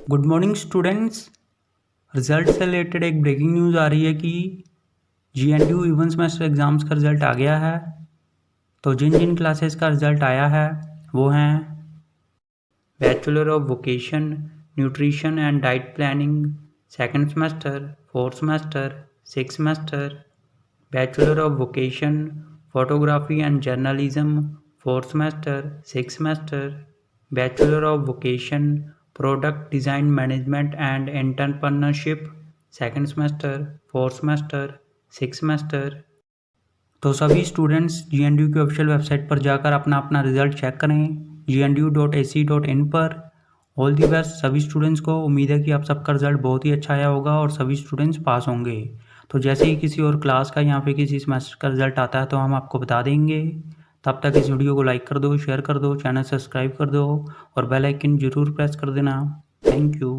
Good morning students. Result से related एक breaking news आ रही है कि GNDU इवन सेमेस्टर एग्ज़ाम्स का रिज़ल्ट आ गया है। तो जिन जिन क्लासेस का रिज़ल्ट आया है वो हैं bachelor of vocation nutrition and diet planning second semester, fourth semester, six semester, bachelor of vocation photography and journalism fourth semester, six semester, bachelor of vocation product design management and entrepreneurship second semester, fourth semester, six semester. तो सभी students GNDU की official website पर जाकर अपना अपना result check करें gnu.ac.in पर। All the best सभी स्टूडेंट्स को। उम्मीद है कि आप सबका रिजल्ट बहुत ही अच्छा आया होगा और सभी स्टूडेंट्स पास होंगे। तो जैसे ही किसी और क्लास का या फिर किसी सेमेस्टर का रिजल्ट आता है तो हम आपको बता देंगे। तब तक इस वीडियो को लाइक कर दो, शेयर कर दो, चैनल सब्सक्राइब कर दो और बेल आइकन ज़रूर प्रेस कर देना। Thank you.